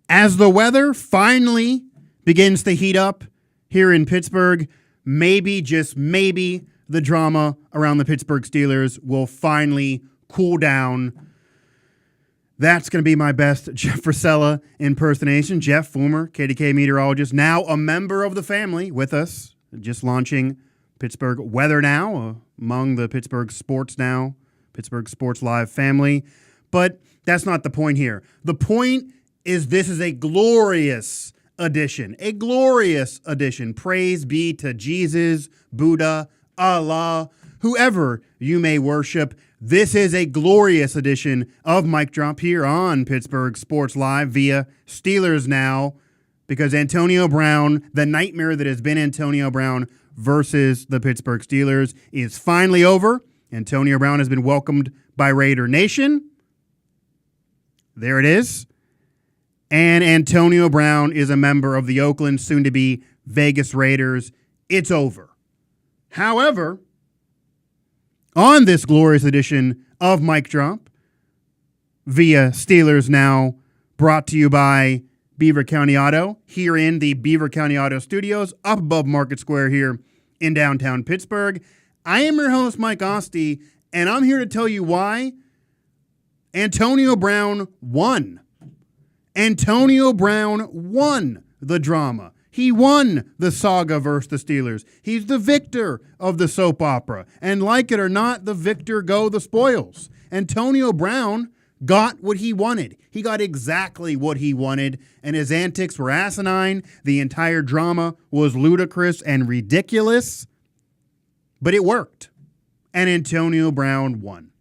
As the weather finally begins to heat up here in Pittsburgh, maybe, just maybe, the drama around the Pittsburgh Steelers will finally cool down. That's going to be my best Jeff Frisella impersonation. Jeff, former KDK meteorologist, now a member of the family with us, just launching Pittsburgh Weather Now, among the Pittsburgh Sports Now, Pittsburgh Sports Live family. But that's not the point here. The point is this is a glorious edition. A glorious edition. Praise be to Jesus, Buddha, Allah, whoever you may worship. This is a glorious edition of Mic Drop here on Pittsburgh Sports Live via Steelers Now, because Antonio Brown, the nightmare that has been Antonio Brown versus the Pittsburgh Steelers, is finally over. Antonio Brown has been welcomed by Raider Nation. There it is. And Antonio Brown is a member of the Oakland, soon-to-be Vegas Raiders. It's over. However, on this glorious edition of Mic Drop, via Steelers Now, brought to you by Beaver County Auto, here in the Beaver County Auto Studios, up above Market Square here in downtown Pittsburgh. I am your host, Mike Asti, and I'm here to tell you why Antonio Brown won. Antonio Brown won the drama. He won the saga versus the Steelers. He's the victor of the soap opera. And like it or not, the victor go the spoils. Antonio Brown got what he wanted. He got exactly what he wanted, and his antics were asinine. The entire drama was ludicrous and ridiculous, but it worked. And Antonio Brown won.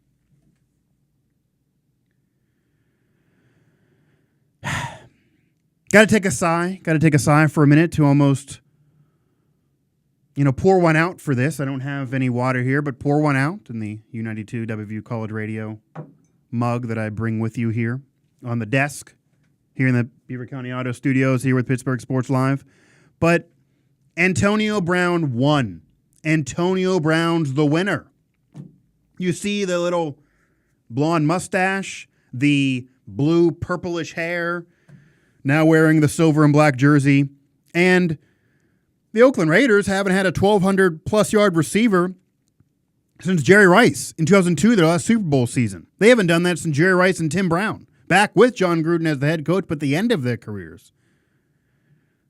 Got to take a sigh for a minute to almost, pour one out for this. I don't have any water here, but pour one out in the U92 WVU College Radio mug that I bring with you here on the desk here in the Beaver County Auto Studios here with Pittsburgh Sports Live. But Antonio Brown won. Antonio Brown's the winner. You see the little blonde mustache, the blue purplish hair, now wearing the silver and black jersey. And the Oakland Raiders haven't had a 1,200-plus yard receiver since Jerry Rice in 2002, their last Super Bowl season. They haven't done that since Jerry Rice and Tim Brown, back with John Gruden as the head coach, but the end of their careers.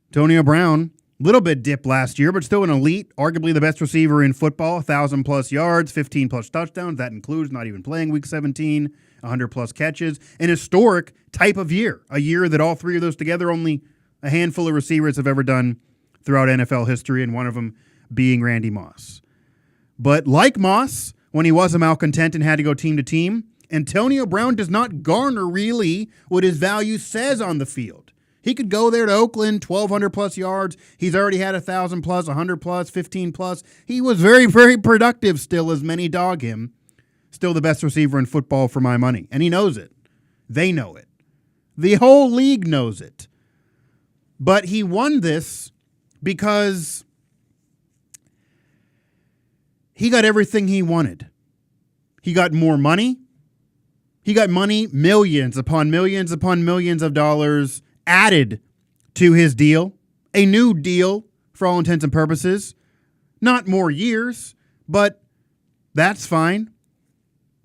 Antonio Brown, a little bit dipped last year, but still an elite, arguably the best receiver in football, 1,000-plus yards, 15-plus touchdowns. That includes not even playing Week 17, 100-plus catches. An historic type of year, a year that all three of those together, only a handful of receivers have ever done throughout NFL history, and one of them being Randy Moss. But like Moss, when he was a malcontent and had to go team to team, Antonio Brown does not garner really what his value says on the field. He could go there to Oakland, 1,200-plus yards. He's already had 1,000-plus, 100-plus, 15-plus. He was very, very productive still, as many dog him. Still the best receiver in football for my money. And he knows it. They know it. The whole league knows it. But he won this because he got everything he wanted. He got more money. He got money, millions upon millions of dollars added to his deal. A new deal for all intents and purposes. Not more years, but that's fine.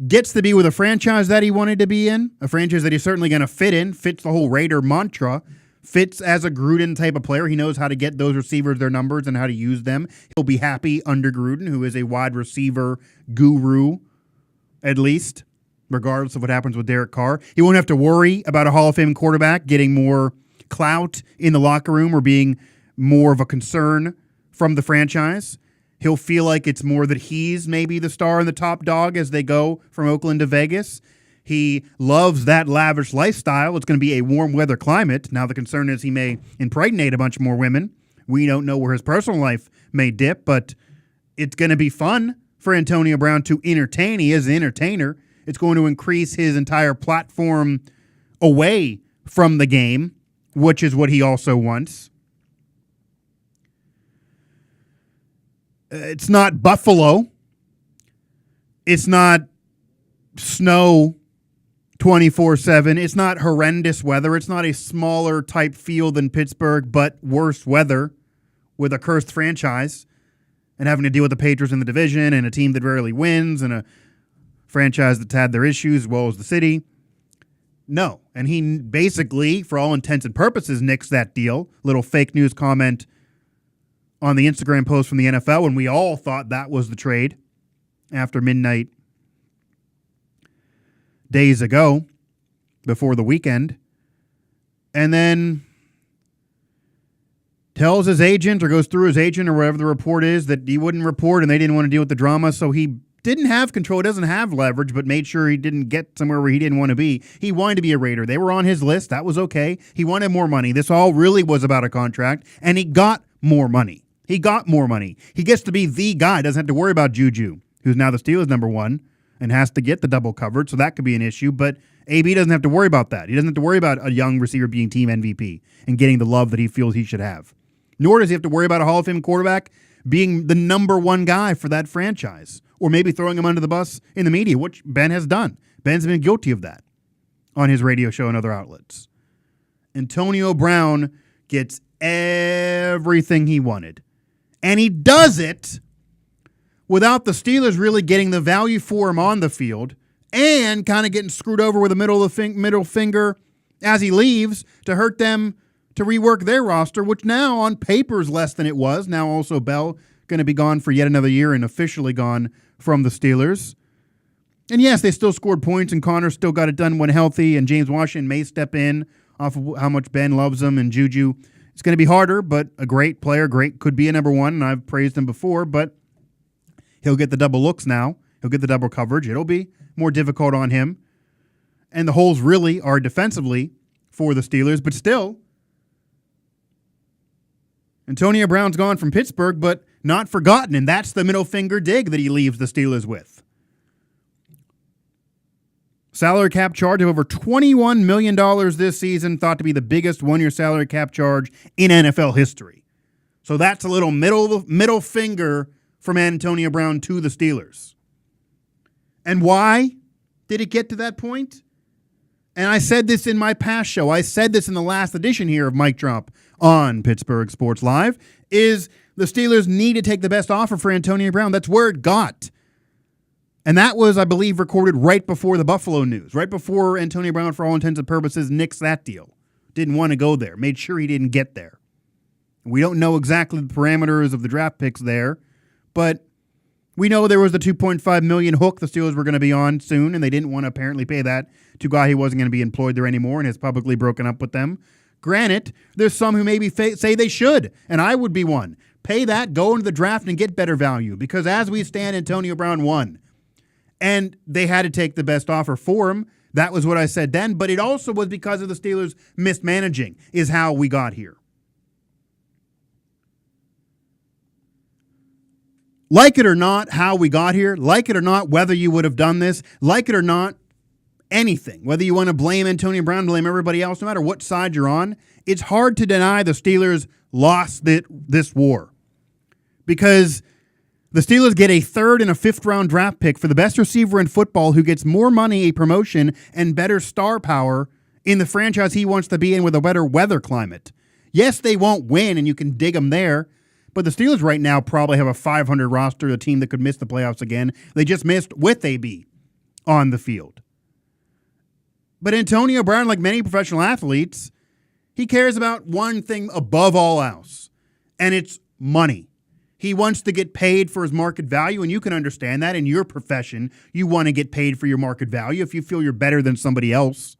Gets to be with a franchise that he wanted to be in, a franchise that he's certainly going to fit in, fits the whole Raider mantra, fits as a Gruden type of player. He knows how to get those receivers their numbers and how to use them. He'll be happy under Gruden, who is a wide receiver guru, at least, regardless of what happens with Derek Carr. He won't have to worry about a Hall of Fame quarterback getting more clout in the locker room or being more of a concern from the franchise. He'll feel like it's more that he's maybe the star and the top dog as they go from Oakland to Vegas. He loves that lavish lifestyle. It's going to be a warm weather climate. Now the concern is he may impregnate a bunch more women. We don't know where his personal life may dip, but it's going to be fun for Antonio Brown to entertain. He is an entertainer. It's going to increase his entire platform away from the game, which is what he also wants. It's not Buffalo. It's not snow 24/7. It's not horrendous weather. It's not a smaller type field than Pittsburgh, but worse weather with a cursed franchise and having to deal with the Patriots in the division and a team that rarely wins and a franchise that's had their issues as well as the city. No. And he basically, for all intents and purposes, nixed that deal. Little fake news comment on the Instagram post from the NFL when we all thought that was the trade after midnight days ago before the weekend. And then tells his agent or goes through his agent or whatever the report is that he wouldn't report and they didn't want to deal with the drama. So he didn't have control, doesn't have leverage, but made sure he didn't get somewhere where he didn't want to be. He wanted to be a Raider. They were on his list. That was okay. He wanted more money. This all really was about a contract, and he got more money. He got more money. He gets to be the guy. Doesn't have to worry about Juju, who's now the Steelers' number one and has to get the double coverage, so that could be an issue. But AB doesn't have to worry about that. He doesn't have to worry about a young receiver being team MVP and getting the love that he feels he should have. Nor does he have to worry about a Hall of Fame quarterback being the number one guy for that franchise, or maybe throwing him under the bus in the media, which Ben has done. Ben's been guilty of that on his radio show and other outlets. Antonio Brown gets everything he wanted. And he does it without the Steelers really getting the value for him on the field and kind of getting screwed over with a middle finger as he leaves to hurt them to rework their roster, which now on paper is less than it was. Now also Bell going to be gone for yet another year and officially gone from the Steelers. And yes, they still scored points and Connor still got it done when healthy, and James Washington may step in off of how much Ben loves him, and Juju. It's going to be harder, but a great player, could be a number one, and I've praised him before, but he'll get the double looks now. He'll get the double coverage. It'll be more difficult on him. And the holes really are defensively for the Steelers, but still, Antonio Brown's gone from Pittsburgh, but not forgotten, and that's the middle finger dig that he leaves the Steelers with. Salary cap charge of over $21 million this season, thought to be the biggest one-year salary cap charge in NFL history. So that's a little middle finger from Antonio Brown to the Steelers. And why did it get to that point? And I said this in my past show. I said this in the last edition here of Mic Drop on Pittsburgh Sports Live, is the Steelers need to take the best offer for Antonio Brown. That's where it got. And that was, I believe, recorded right before the Buffalo news, right before Antonio Brown, for all intents and purposes, nixed that deal. Didn't want to go there. Made sure he didn't get there. We don't know exactly the parameters of the draft picks there, but we know there was the $2.5 million hook the Steelers were going to be on soon, and they didn't want to apparently pay that to a guy who wasn't going to be employed there anymore and has publicly broken up with them. Granted, there's some who maybe say they should, and I would be one. Pay that, go into the draft, and get better value, because as we stand, Antonio Brown won. And they had to take the best offer for him. That was what I said then, but it also was because of the Steelers mismanaging is how we got here. Like it or not, how we got here, like it or not, whether you would have done this, like it or not, anything, whether you want to blame Antonio Brown, blame everybody else, no matter what side you're on, it's hard to deny the Steelers lost this war. Because the Steelers get a third and a fifth round draft pick for the best receiver in football who gets more money, a promotion, and better star power in the franchise he wants to be in with a better weather climate. Yes, they won't win, and you can dig them there, but the Steelers right now probably have a 500 roster, a team that could miss the playoffs again. They just missed with AB on the field. But Antonio Brown, like many professional athletes, he cares about one thing above all else, and it's money. He wants to get paid for his market value, and you can understand that in your profession. You want to get paid for your market value. If you feel you're better than somebody else,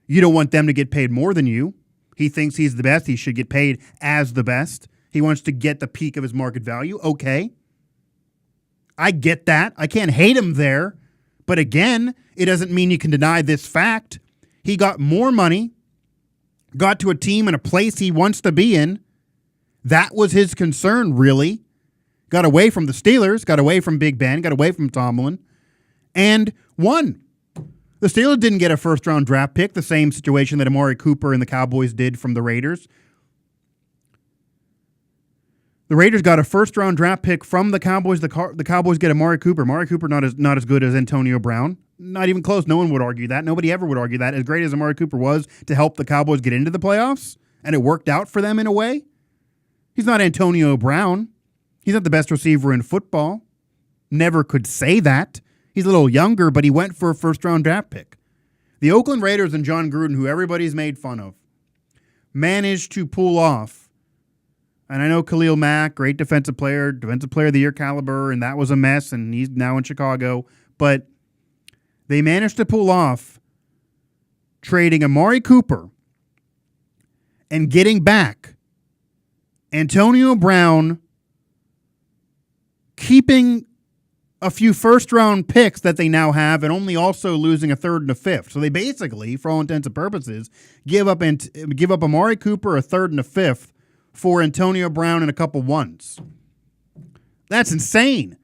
you don't want them to get paid more than you. He thinks he's the best. He should get paid as the best. He wants to get the peak of his market value. Okay. I get that. I can't hate him there. But again, it doesn't mean you can deny this fact. He got more money, got to a team and a place he wants to be in. That was his concern, really. Got away from the Steelers, got away from Big Ben, got away from Tomlin, and won. The Steelers didn't get a first-round draft pick, the same situation that Amari Cooper and the Cowboys did from the Raiders. The Raiders got a first-round draft pick from the Cowboys. The Cowboys get Amari Cooper. Amari Cooper not as good as Antonio Brown. Not even close. No one would argue that. Nobody ever would argue that. As great as Amari Cooper was to help the Cowboys get into the playoffs, and it worked out for them in a way, he's not Antonio Brown. He's not the best receiver in football. Never could say that. He's a little younger, but he went for a first-round draft pick. The Oakland Raiders and John Gruden, who everybody's made fun of, managed to pull off. And I know Khalil Mack, great defensive player of the year caliber, and that was a mess, and he's now in Chicago. But they managed to pull off trading Amari Cooper and getting back Antonio Brown, keeping a few first-round picks that they now have, and only also losing a third and a fifth. So they basically, for all intents and purposes, give up Amari Cooper, a third and a fifth, for Antonio Brown and a couple ones. That's insane.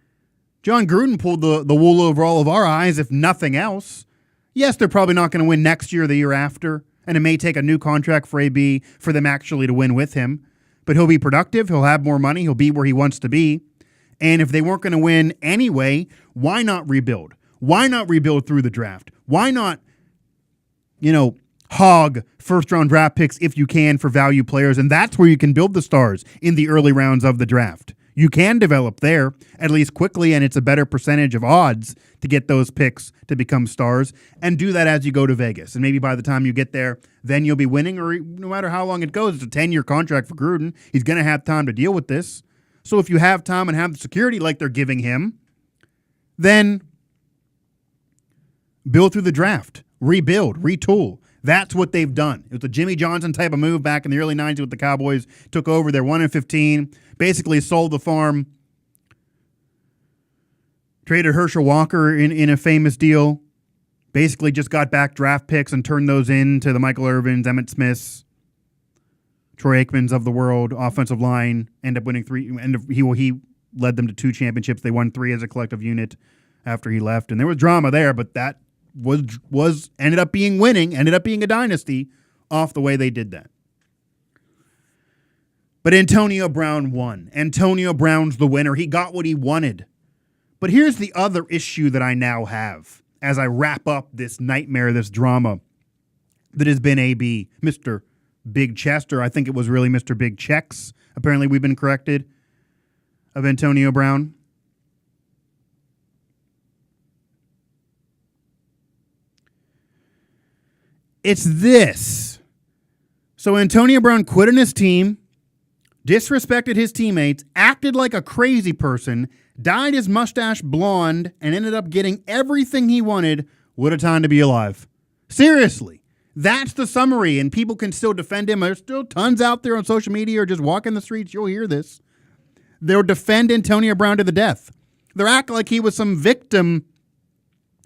John Gruden pulled the wool over all of our eyes, if nothing else. Yes, they're probably not going to win next year or the year after, and it may take a new contract for AB for them actually to win with him. But he'll be productive, he'll have more money, he'll be where he wants to be. And if they weren't going to win anyway, why not rebuild? Why not rebuild through the draft? Why not, hog first-round draft picks if you can for value players? And that's where you can build the stars, in the early rounds of the draft. You can develop there, at least quickly, and it's a better percentage of odds to get those picks to become stars, and do that as you go to Vegas. And maybe by the time you get there, then you'll be winning, or no matter how long it goes, it's a 10-year contract for Gruden. He's going to have time to deal with this. So if you have time and have the security like they're giving him, then build through the draft, rebuild, retool. That's what they've done. It was a Jimmy Johnson type of move back in the early 90s with the Cowboys. Took over, they're 1-15, basically sold the farm, traded Herschel Walker in a famous deal, basically just got back draft picks and turned those into the Michael Irvins, Emmitt Smiths, Troy Aikmans of the world, offensive line, end up winning 3. He led them to 2 championships. They won 3 as a collective unit after he left. And there was drama there, but that ended up being winning, ended up being a dynasty off the way they did that. But Antonio Brown won. Antonio Brown's the winner. He got what he wanted. But here's the other issue that I now have as I wrap up this nightmare, this drama that has been AB, Mr. Big Chester. I think it was really Mr. Big Checks. Apparently we've been corrected, of Antonio Brown. It's this. So Antonio Brown quit on his team, disrespected his teammates, acted like a crazy person, dyed his mustache blonde, and ended up getting everything he wanted. What a time to be alive. Seriously. That's the summary, and people can still defend him. There's still tons out there on social media or just walking the streets. You'll hear this. They'll defend Antonio Brown to the death. They'll act like he was some victim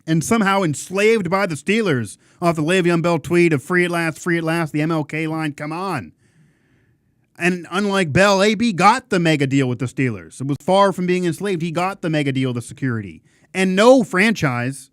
and somehow enslaved by the Steelers off the Le'Veon Bell tweet of free at last, the MLK line. Come on. And unlike Bell, AB got the mega deal with the Steelers. It was far from being enslaved. He got the mega deal, the security. And no franchise,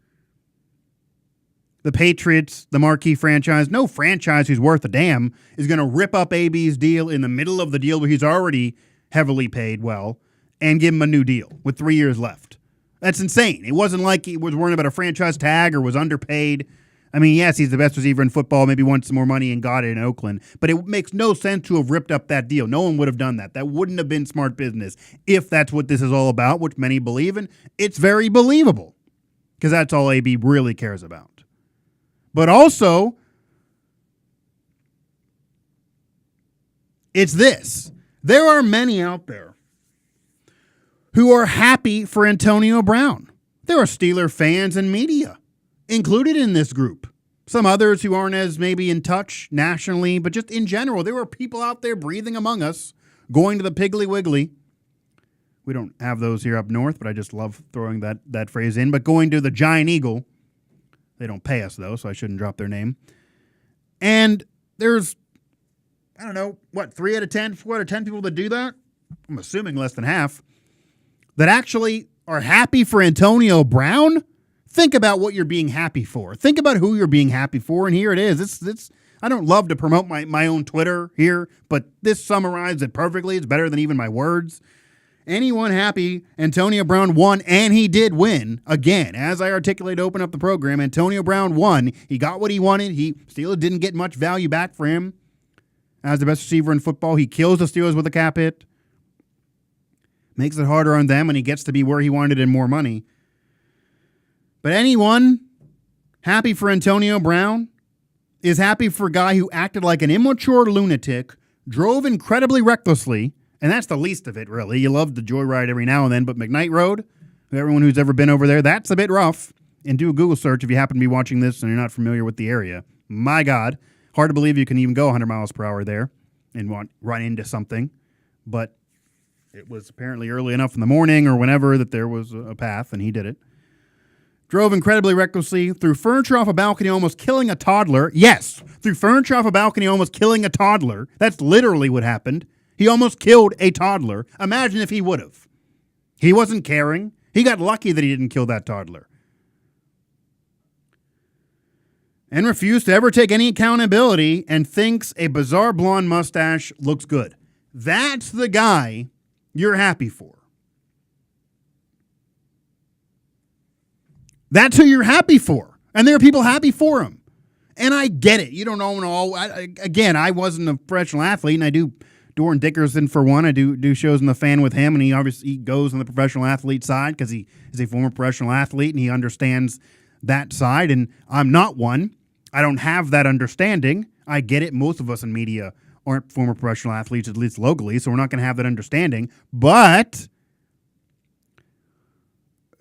the Patriots, the marquee franchise, no franchise who's worth a damn is going to rip up AB's deal in the middle of the deal where he's already heavily paid well and give him a new deal with 3 years left. That's insane. It wasn't like he was worrying about a franchise tag or was underpaid. I mean, yes, he's the best receiver in football, maybe wanted some more money and got it in Oakland, but it makes no sense to have ripped up that deal. No one would have done that. That wouldn't have been smart business if that's what this is all about, which many believe in. It's very believable because that's all AB really cares about. But also, it's this. There are many out there who are happy for Antonio Brown. There are Steeler fans and media included in this group. Some others who aren't as maybe in touch nationally, but just in general, there were people out there breathing among us, going to the Piggly Wiggly. We don't have those here up north, but I just love throwing that phrase in. But going to the Giant Eagle. They don't pay us, though, so I shouldn't drop their name. And there's, 3 out of 10, 4 out of 10 people that do that? I'm assuming less than half. That actually are happy for Antonio Brown? Think about what you're being happy for. Think about who you're being happy for, and here it is. I don't love to promote my own Twitter here, but this summarizes it perfectly. It's better than even my words. Anyone happy Antonio Brown won, and he did win. Again, as I articulate to open up the program, Antonio Brown won. He got what he wanted. Steelers didn't get much value back for him as the best receiver in football. He kills the Steelers with a cap hit. Makes it harder on them, and he gets to be where he wanted and more money. But anyone happy for Antonio Brown is happy for a guy who acted like an immature lunatic, drove incredibly recklessly, and that's the least of it, really. You love the joyride every now and then, but McKnight Road, everyone who's ever been over there, that's a bit rough. And do a Google search if you happen to be watching this and you're not familiar with the area. My God, hard to believe you can even go 100 miles per hour there and run into something. But it was apparently early enough in the morning or whenever that there was a path, and he did it. Drove incredibly recklessly, threw furniture off a balcony, almost killing a toddler. Yes, threw furniture off a balcony, almost killing a toddler. That's literally what happened. He almost killed a toddler. Imagine if he would have. He wasn't caring. He got lucky that he didn't kill that toddler. And refused to ever take any accountability and thinks a bizarre blonde mustache looks good. That's the guy you're happy for. That's who you're happy for. And there are people happy for him. And I get it. You don't know. Again, I wasn't a professional athlete, and I do Doran Dickerson for one. I do shows in the Fan with him, and he goes on the professional athlete side because he is a former professional athlete, and he understands that side, and I'm not one. I don't have that understanding. I get it. Most of us in media aren't former professional athletes, at least locally, so we're not going to have that understanding. But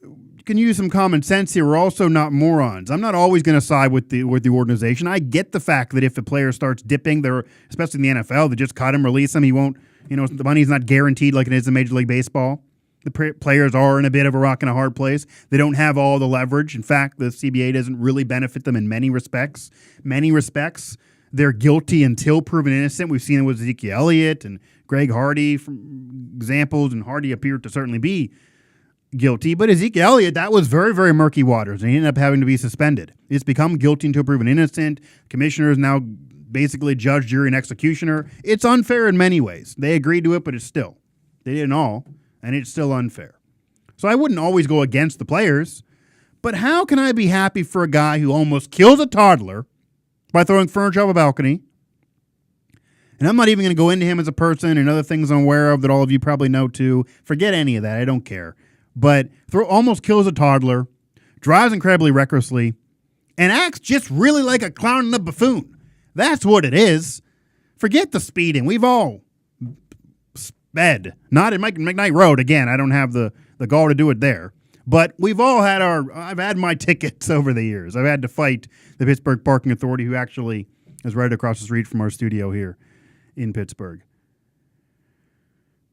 you can use some common sense here. We're also not morons. I'm not always going to side with the organization. I get the fact that if a player starts dipping, especially in the NFL, they just cut him, release him. He won't, the money's not guaranteed like it is in Major League Baseball. The players are in a bit of a rock and a hard place. They don't have all the leverage. In fact, the CBA doesn't really benefit them in many respects. They're guilty until proven innocent. We've seen it with Ezekiel Elliott and Greg Hardy from examples, and Hardy appeared to certainly be guilty. But Ezekiel Elliott, that was very, very murky waters, and he ended up having to be suspended. He's become guilty until proven innocent. Commissioner is now basically judge, jury, and executioner. It's unfair in many ways. They agreed to it, but they didn't all, and it's still unfair. So I wouldn't always go against the players, but how can I be happy for a guy who almost kills a toddler by throwing furniture off a balcony? And I'm not even going to go into him as a person and other things I'm aware of that all of you probably know too. Forget any of that. I don't care. But almost kills a toddler, drives incredibly recklessly, and acts just really like a clown and a buffoon. That's what it is. Forget the speeding. We've all sped. Not in McKnight Road. Again, I don't have the gall to do it there. But we've all had I've had my tickets over the years. I've had to fight the Pittsburgh Parking Authority, who actually is right across the street from our studio here in Pittsburgh.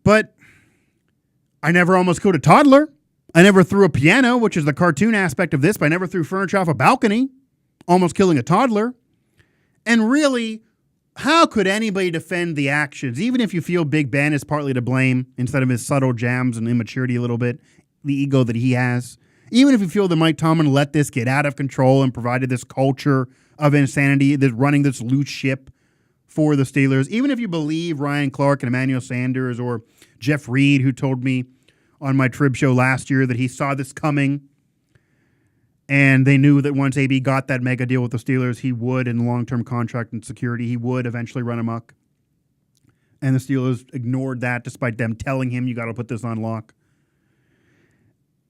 But I never almost killed a toddler. I never threw a piano, which is the cartoon aspect of this, but I never threw furniture off a balcony, almost killing a toddler. And really, how could anybody defend the actions, even if you feel Big Ben is partly to blame instead of his subtle jams and immaturity a little bit, the ego that he has? Even if you feel that Mike Tomlin let this get out of control and provided this culture of insanity, this running this loose ship for the Steelers, even if you believe Ryan Clark and Emmanuel Sanders or Jeff Reed, who told me on my Trib show last year that he saw this coming and they knew that once AB got that mega deal with the Steelers, he would, in long-term contract and security, he would eventually run amok. And the Steelers ignored that despite them telling him, you got to put this on lock.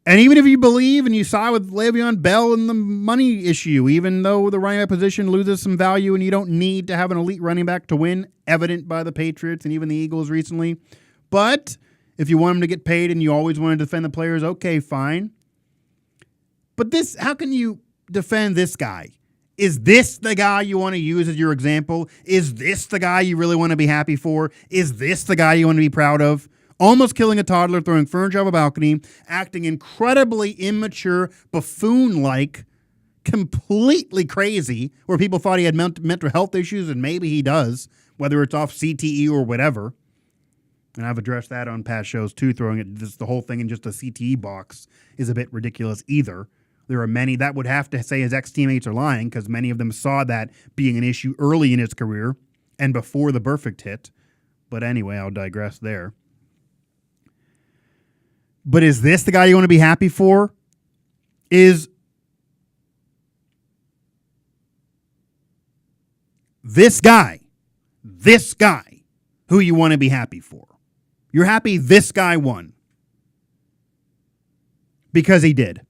And even if you believe and you side with Le'Veon Bell in the money issue, even though the running back position loses some value and you don't need to have an elite running back to win, evident by the Patriots and even the Eagles recently. But if you want him to get paid and you always want to defend the players, okay, fine. But how can you defend this guy? Is this the guy you want to use as your example? Is this the guy you really want to be happy for? Is this the guy you want to be proud of? Almost killing a toddler, throwing furniture off a balcony, acting incredibly immature, buffoon-like, completely crazy, where people thought he had mental health issues, and maybe he does, whether it's off CTE or whatever. And I've addressed that on past shows too. Throwing the whole thing in just a CTE box is a bit ridiculous either. There are many that would have to say his ex-teammates are lying because many of them saw that being an issue early in his career and before the perfect hit. But anyway, I'll digress there. But is this the guy you want to be happy for? Is this guy who you want to be happy for? You're happy this guy won. Because he did.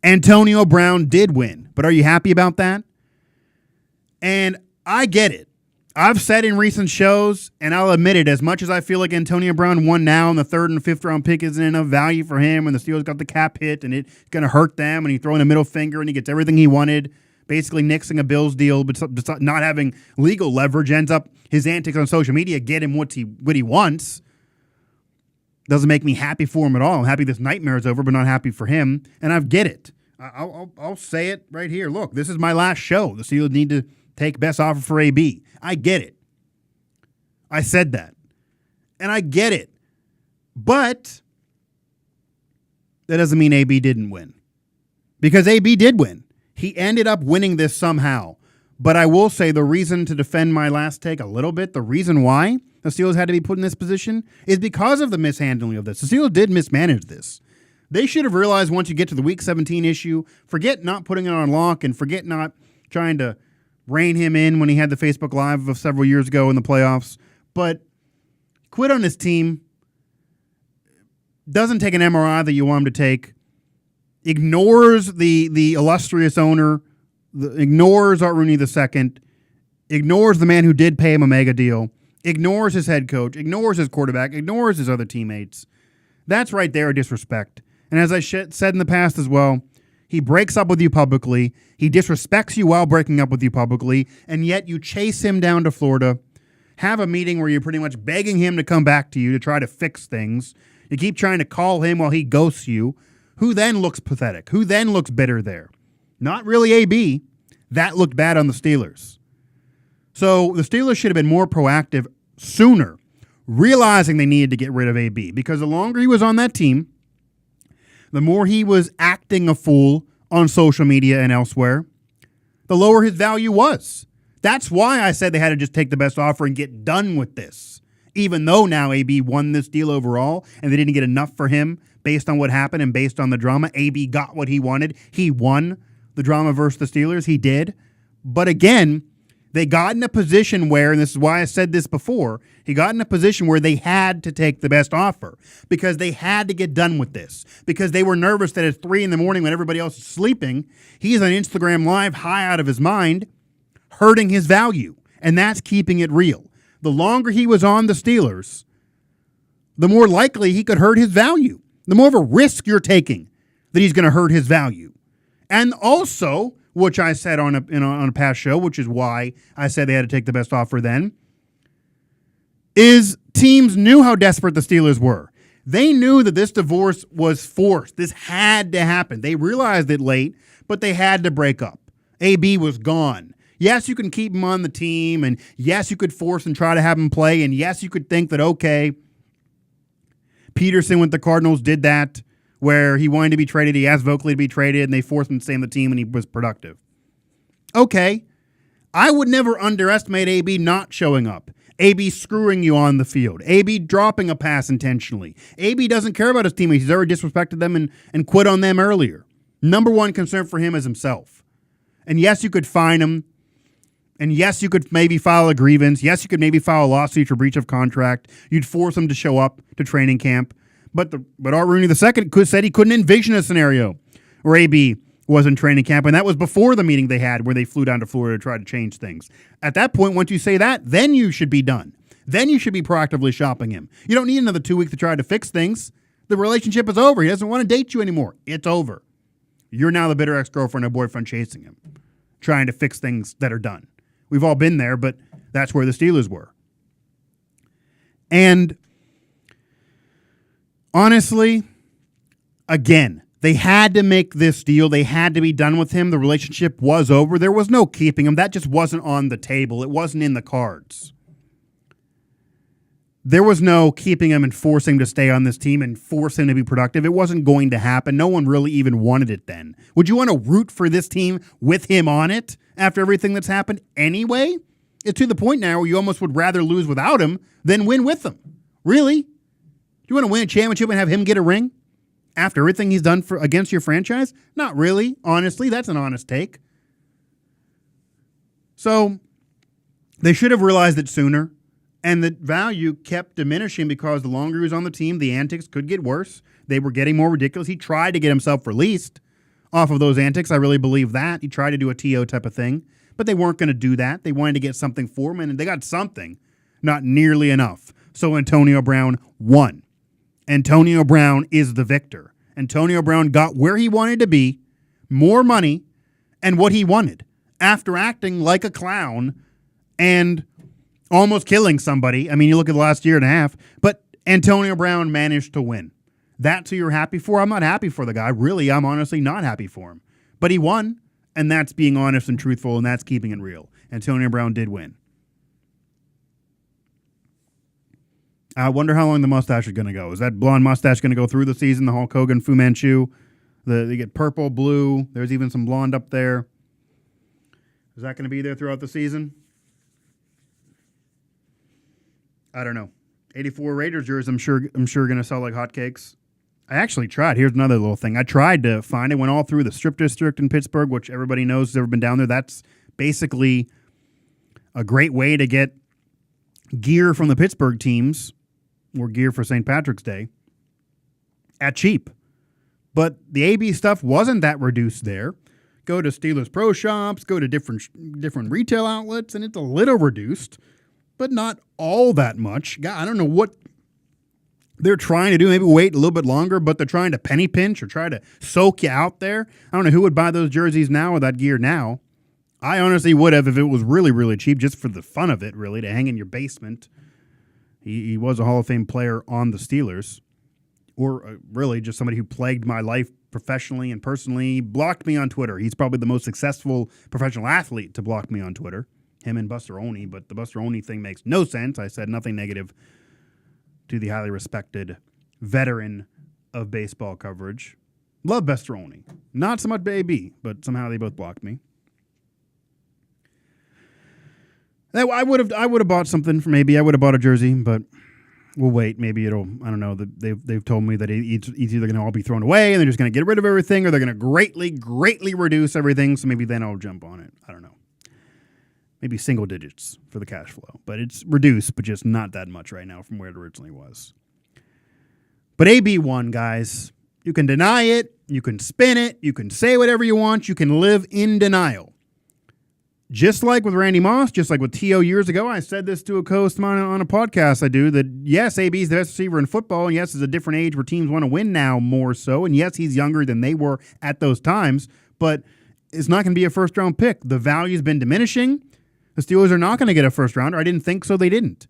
Antonio Brown did win. But are you happy about that? And I get it. I've said in recent shows, and I'll admit it, as much as I feel like Antonio Brown won now and the 3rd and 5th round pick isn't enough value for him and the Steelers got the cap hit and it's going to hurt them and he's throwing a middle finger and he gets everything he wanted, basically nixing a Bills deal but not having legal leverage, ends up his antics on social media get him what he wants. Doesn't make me happy for him at all. I'm happy this nightmare is over, but not happy for him. And I get it. I'll say it right here. Look, this is my last show. The Steelers need to take best offer for AB. I get it. I said that. And I get it. But that doesn't mean AB didn't win. Because AB did win. He ended up winning this somehow. But I will say the reason to defend my last take a little bit, the reason why the Steelers had to be put in this position is because of the mishandling of this. The Steelers did mismanage this. They should have realized once you get to the Week 17 issue, forget not putting it on lock and forget not trying to rein him in when he had the Facebook Live of several years ago in the playoffs, but quit on his team, doesn't take an MRI that you want him to take, ignores the illustrious owner, ignores Art Rooney II, ignores the man who did pay him a mega deal, ignores his head coach, ignores his quarterback, ignores his other teammates. That's right there a disrespect. And as I said in the past as well, he breaks up with you publicly. He disrespects you while breaking up with you publicly. And yet you chase him down to Florida, have a meeting where you're pretty much begging him to come back to you to try to fix things. You keep trying to call him while he ghosts you. Who then looks pathetic? Who then looks bitter there? Not really AB. That looked bad on the Steelers. So the Steelers should have been more proactive sooner, realizing they needed to get rid of AB. Because the longer he was on that team, the more he was acting a fool on social media and elsewhere, the lower his value was. That's why I said they had to just take the best offer and get done with this. Even though now AB won this deal overall and they didn't get enough for him based on what happened and based on the drama, AB got what he wanted. He won the drama versus the Steelers. He did. But again, they got in a position where, and this is why I said this before, he got in a position where they had to take the best offer because they had to get done with this because they were nervous that at 3 a.m. when everybody else is sleeping, he's on Instagram Live high out of his mind, hurting his value. And that's keeping it real. The longer he was on the Steelers, the more likely he could hurt his value. The more of a risk you're taking that he's going to hurt his value. And also, which I said on a past show, which is why I said they had to take the best offer then, is teams knew how desperate the Steelers were. They knew that this divorce was forced. This had to happen. They realized it late, but they had to break up. AB was gone. Yes, you can keep him on the team, and yes, you could force and try to have him play, and yes, you could think that, okay, Peterson with the Cardinals did that, where he wanted to be traded, he asked vocally to be traded, and they forced him to stay on the team, and he was productive. Okay, I would never underestimate AB not showing up. AB screwing you on the field. AB dropping a pass intentionally. AB doesn't care about his teammates. He's already disrespected them and quit on them earlier. Number one concern for him is himself. And yes, you could fine him. And yes, you could maybe file a grievance. Yes, you could maybe file a lawsuit for breach of contract. You'd force him to show up to training camp. But Art Rooney II said he couldn't envision a scenario where AB was in training camp, and that was before the meeting they had where they flew down to Florida to try to change things. At that point, once you say that, then you should be done. Then you should be proactively shopping him. You don't need another 2 weeks to try to fix things. The relationship is over. He doesn't want to date you anymore. It's over. You're now the bitter ex-girlfriend or boyfriend chasing him, trying to fix things that are done. We've all been there, but that's where the Steelers were. And honestly, again, they had to make this deal. They had to be done with him. The relationship was over. There was no keeping him. That just wasn't on the table. It wasn't in the cards. There was no keeping him and forcing him to stay on this team and force him to be productive. It wasn't going to happen. No one really even wanted it then. Would you want to root for this team with him on it after everything that's happened anyway? It's to the point now where you almost would rather lose without him than win with him. Really? Do you want to win a championship and have him get a ring after everything he's done against your franchise? Not really. Honestly, that's an honest take. So they should have realized it sooner. And the value kept diminishing because the longer he was on the team, the antics could get worse. They were getting more ridiculous. He tried to get himself released off of those antics. I really believe that. He tried to do a TO type of thing, but they weren't going to do that. They wanted to get something for him, and they got something. Not nearly enough. So Antonio Brown won. Antonio Brown is the victor. Antonio Brown got where he wanted to be, more money, and what he wanted after acting like a clown and almost killing somebody. I mean, you look at the last year and a half, but Antonio Brown managed to win. That's who you're happy for? I'm not happy for the guy. Really, I'm honestly not happy for him. But he won, and that's being honest and truthful, and that's keeping it real. Antonio Brown did win. I wonder how long the mustache is going to go. Is that blonde mustache going to go through the season, the Hulk Hogan, Fu Manchu? They get purple, blue. There's even some blonde up there. Is that going to be there throughout the season? I don't know. 84 Raiders jerseys, I'm sure going to sell like hotcakes. I actually tried. Here's another little thing. I tried to find it. Went all through the Strip District in Pittsburgh, which everybody knows has ever been down there. That's basically a great way to get gear from the Pittsburgh teams, or gear for St. Patrick's Day, at cheap. But the AB stuff wasn't that reduced there. Go to Steelers Pro Shops, go to different retail outlets, and it's a little reduced, but not all that much. God, I don't know what they're trying to do. Maybe wait a little bit longer, but they're trying to penny pinch or try to soak you out there. I don't know who would buy those jerseys now or that gear now. I honestly would have if it was really, really cheap, just for the fun of it, really, to hang in your basement. He was a Hall of Fame player on the Steelers, or really just somebody who plagued my life professionally and personally. Blocked me on Twitter. He's probably the most successful professional athlete to block me on Twitter. Him and Buster Olney, but the Buster Olney thing makes no sense. I said nothing negative to the highly respected veteran of baseball coverage. Love Buster Olney. Not so much Baby, but somehow they both blocked me. I would have bought something for maybe. I would have bought a jersey, but we'll wait. Maybe it'll, I don't know. They've told me that it's either going to all be thrown away and they're just going to get rid of everything, or they're going to greatly reduce everything, so maybe then I'll jump on it. I don't know. Maybe single digits for the cash flow. But it's reduced, but just not that much right now from where it originally was. But AB won, guys. You can deny it. You can spin it. You can say whatever you want. You can live in denial. Just like with Randy Moss, just like with T.O. years ago, I said this to a co-host on a podcast I do, that yes, AB is the best receiver in football, and yes, it's a different age where teams want to win now more so, and yes, he's younger than they were at those times, but it's not going to be a first-round pick. The value's been diminishing. The Steelers are not going to get a first-rounder. I didn't think so. They didn't.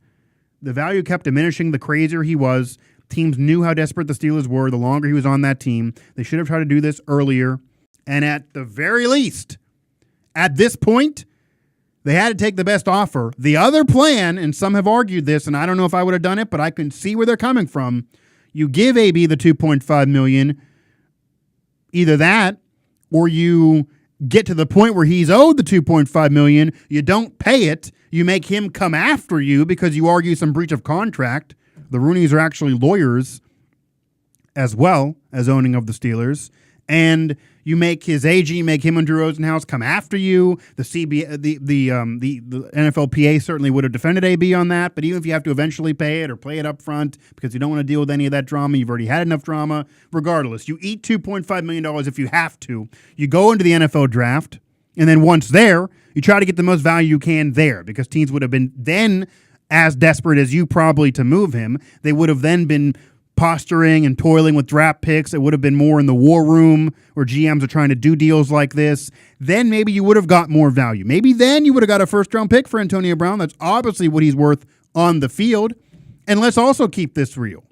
The value kept diminishing the crazier he was. Teams knew how desperate the Steelers were the longer he was on that team. They should have tried to do this earlier, and at the very least, at this point, they had to take the best offer. The other plan, and some have argued this, and I don't know if I would have done it, but I can see where they're coming from. You give AB the $2.5 million, either that, or you get to the point where he's owed the $2.5 million. You don't pay it. You make him come after you because you argue some breach of contract. The Rooneys are actually lawyers as well as owning of the Steelers. And you make his AG, make him and Drew Rosenhaus come after you. The NFLPA certainly would have defended AB on that, but even if you have to eventually pay it or play it up front because you don't want to deal with any of that drama, you've already had enough drama. Regardless, you eat $2.5 million if you have to. You go into the NFL draft, and then once there, you try to get the most value you can there because teams would have been then as desperate as you probably to move him. They would have then been posturing and toiling with draft picks. It would have been more in the war room where GMs are trying to do deals like this. Then maybe you would have got more value. Maybe then you would have got a first-round pick for Antonio Brown. That's obviously what he's worth on the field. And let's also keep this real.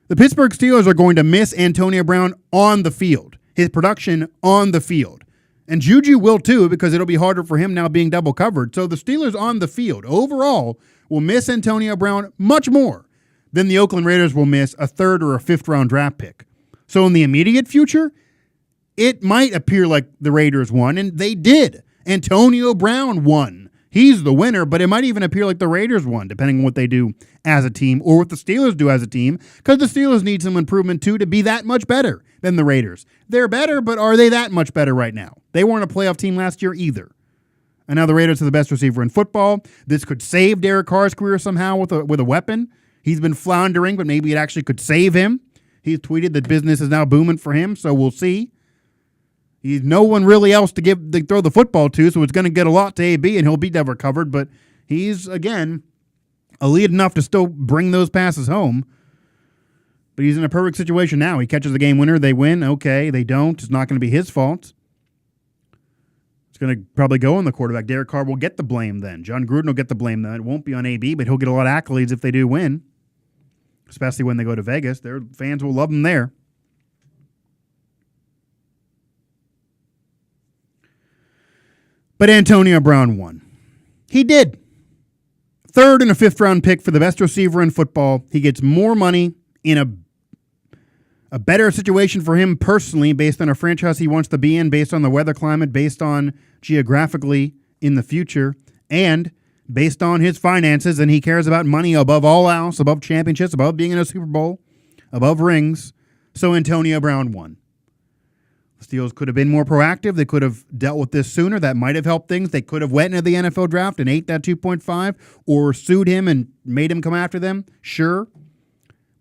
The Pittsburgh Steelers are going to miss Antonio Brown on the field, his production on the field. And Juju will too, because it'll be harder for him now being double covered. So the Steelers on the field overall will miss Antonio Brown much more than the Oakland Raiders will miss a third or a fifth round draft pick. So in the immediate future, it might appear like the Raiders won, and they did. Antonio Brown won. He's the winner, but it might even appear like the Raiders won, depending on what they do as a team or what the Steelers do as a team, because the Steelers need some improvement, too, to be that much better than the Raiders. They're better, but are they that much better right now? They weren't a playoff team last year either. And now the Raiders are the best receiver in football. This could save Derek Carr's career somehow with a weapon. He's been floundering, but maybe it actually could save him. He's tweeted that business is now booming for him, so we'll see. He's no one really else to throw the football to, so it's going to get a lot to AB, and he'll be never covered. But he's, again, elite enough to still bring those passes home. But he's in a perfect situation now. He catches the game winner. They win. Okay, they don't. It's not going to be his fault. It's going to probably go on the quarterback. Derek Carr will get the blame then. John Gruden will get the blame then. It won't be on AB, but he'll get a lot of accolades if they do win, especially when they go to Vegas. Their fans will love him there. But Antonio Brown won. He did. Third and a fifth round pick for the best receiver in football. He gets more money in a better situation for him personally based on a franchise he wants to be in, based on the weather climate, based on geographically in the future, and based on his finances. And he cares about money above all else, above championships, above being in a Super Bowl, above rings. So Antonio Brown won. The Steelers could have been more proactive. They could have dealt with this sooner. That might have helped things. They could have went into the NFL draft and ate that 2.5 or sued him and made him come after them. Sure.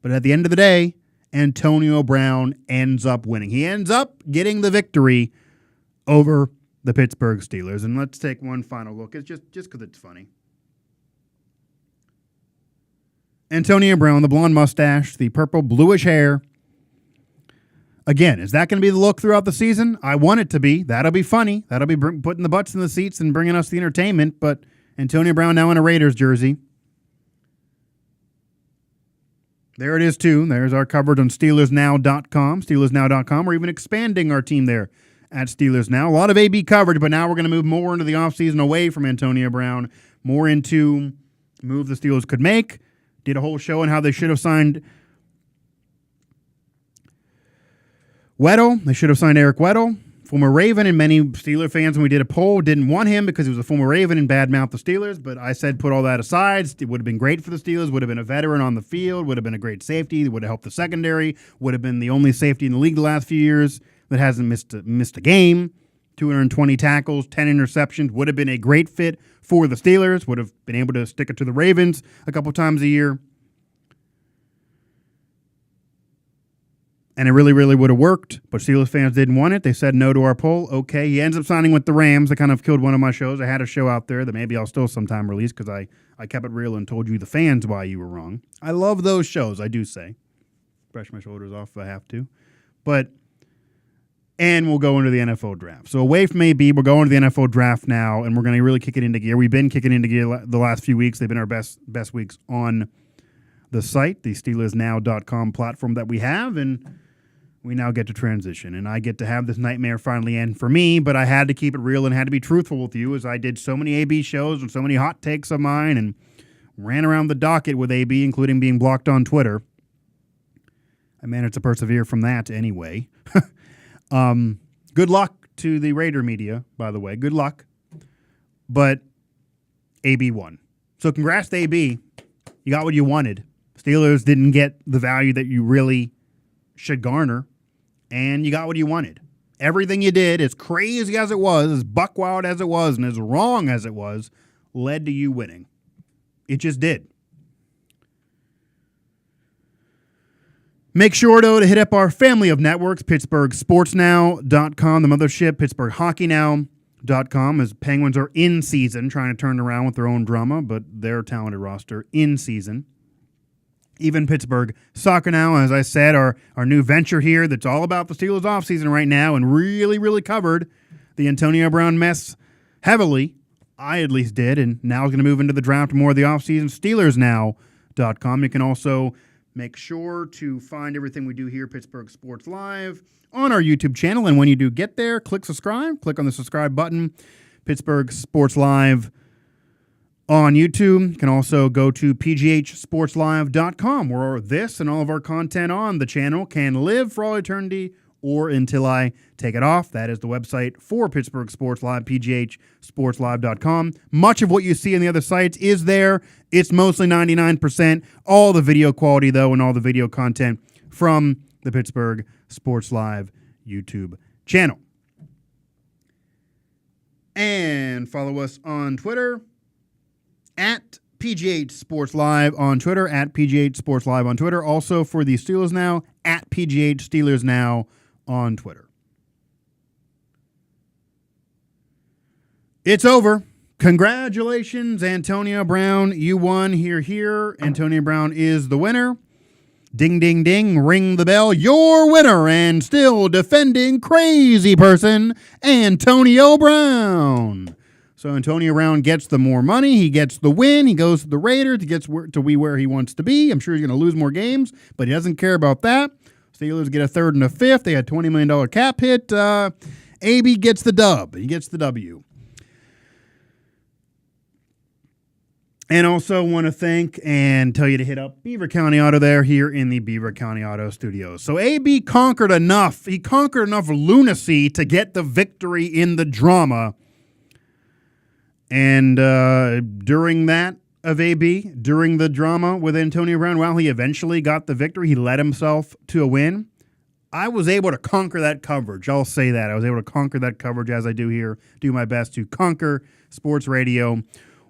But at the end of the day, Antonio Brown ends up winning. He ends up getting the victory over the Pittsburgh Steelers. And let's take one final look. It's just because it's funny. Antonio Brown, the blonde mustache, the purple bluish hair. Again, is that going to be the look throughout the season? I want it to be. That'll be funny. That'll be putting the butts in the seats and bringing us the entertainment. But Antonio Brown now in a Raiders jersey. There it is, too. There's our coverage on SteelersNow.com. SteelersNow.com. We're even expanding our team there at Steelers Now. A lot of AB coverage, but now we're going to move more into the offseason away from Antonio Brown, more into move the Steelers could make. Did a whole show on how they should have signed Weddle. They should have signed Eric Weddle, former Raven, and many Steeler fans, when we did a poll, didn't want him because he was a former Raven and badmouthed the Steelers, but I said put all that aside. It would have been great for the Steelers, would have been a veteran on the field, would have been a great safety, would have helped the secondary, would have been the only safety in the league the last few years that hasn't missed a game, 220 tackles, 10 interceptions, would have been a great fit for the Steelers, would have been able to stick it to the Ravens a couple times a year. And it really, really would have worked, but Steelers fans didn't want it. They said no to our poll. Okay, he ends up signing with the Rams. That kind of killed one of my shows. I had a show out there that maybe I'll still sometime release because I kept it real and told you the fans why you were wrong. I love those shows, I do say. Brush my shoulders off if I have to. And we'll go into the NFL draft. So away from AB, we're going to the NFL draft now, and we're going to really kick it into gear. We've been kicking into gear the last few weeks. They've been our best weeks on the site, the SteelersNow.com platform that we have, and we now get to transition, and I get to have this nightmare finally end for me, but I had to keep it real and had to be truthful with you as I did so many AB shows and so many hot takes of mine and ran around the docket with AB, including being blocked on Twitter. I managed to persevere from that anyway. Good luck to the Raider media, by the way. Good luck. But AB won. So congrats to AB. You got what you wanted. Steelers didn't get the value that you really should garner. And you got what you wanted. Everything you did, as crazy as it was, as buck wild as it was, and as wrong as it was, led to you winning. It just did. Make sure, though, to hit up our family of networks, PittsburghSportsNow.com, the mothership, PittsburghHockeyNow.com, as Penguins are in season, trying to turn around with their own drama, but their talented roster in season. Even Pittsburgh Soccer Now, as I said, our new venture here that's all about the Steelers offseason right now and really, really covered the Antonio Brown mess heavily. I at least did, and now is going to move into the draft more of the offseason. SteelersNow.com. You can also Make sure to find everything we do here, Pittsburgh Sports Live, on our YouTube channel. And when you do get there, click subscribe. Click on the subscribe button. Pittsburgh Sports Live on YouTube. You can also go to pghsportslive.com, where this and all of our content on the channel can live for all eternity or until I take it off. That is the website for Pittsburgh Sports Live, pghsportslive.com. Much of what you see on the other sites is there. It's mostly 99%. All the video quality, though, and all the video content from the Pittsburgh Sports Live YouTube channel. And follow us on Twitter at PGH Sports Live on Twitter, at PGH Sports Live on Twitter. Also for the Steelers Now, at PGH Steelers Now on Twitter. It's over. Congratulations, Antonio Brown. You won. Here. Antonio Brown is the winner. Ding, ding, ding. Ring the bell. Your winner and still defending crazy person, Antonio Brown. So Antonio Brown gets the more money. He gets the win. He goes to the Raiders. He gets to be where he wants to be. I'm sure he's going to lose more games, but he doesn't care about that. Steelers get a third and a fifth. They had $20 million cap hit. AB gets the dub. He gets the W. And also want to thank and tell you to hit up Beaver County Auto there here in the Beaver County Auto Studios. So AB conquered enough. He conquered enough lunacy to get the victory in the drama. And during that of AB, during the drama with Antonio Brown, while he eventually got the victory, he led himself to a win. I was able to conquer that coverage. I'll say that. I was able to conquer that coverage as I do here, do my best to conquer sports radio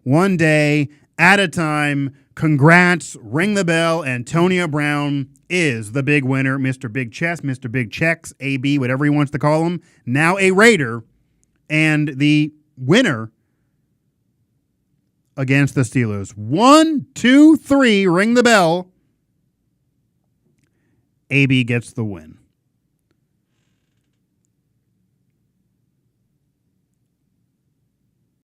one day at a time. Congrats. Ring the bell. Antonio Brown is the big winner. Mr. Big Chest, Mr. Big Checks, AB, whatever he wants to call him. Now a Raider and the winner against the Steelers. 1, 2, 3, ring the bell. AB gets the win.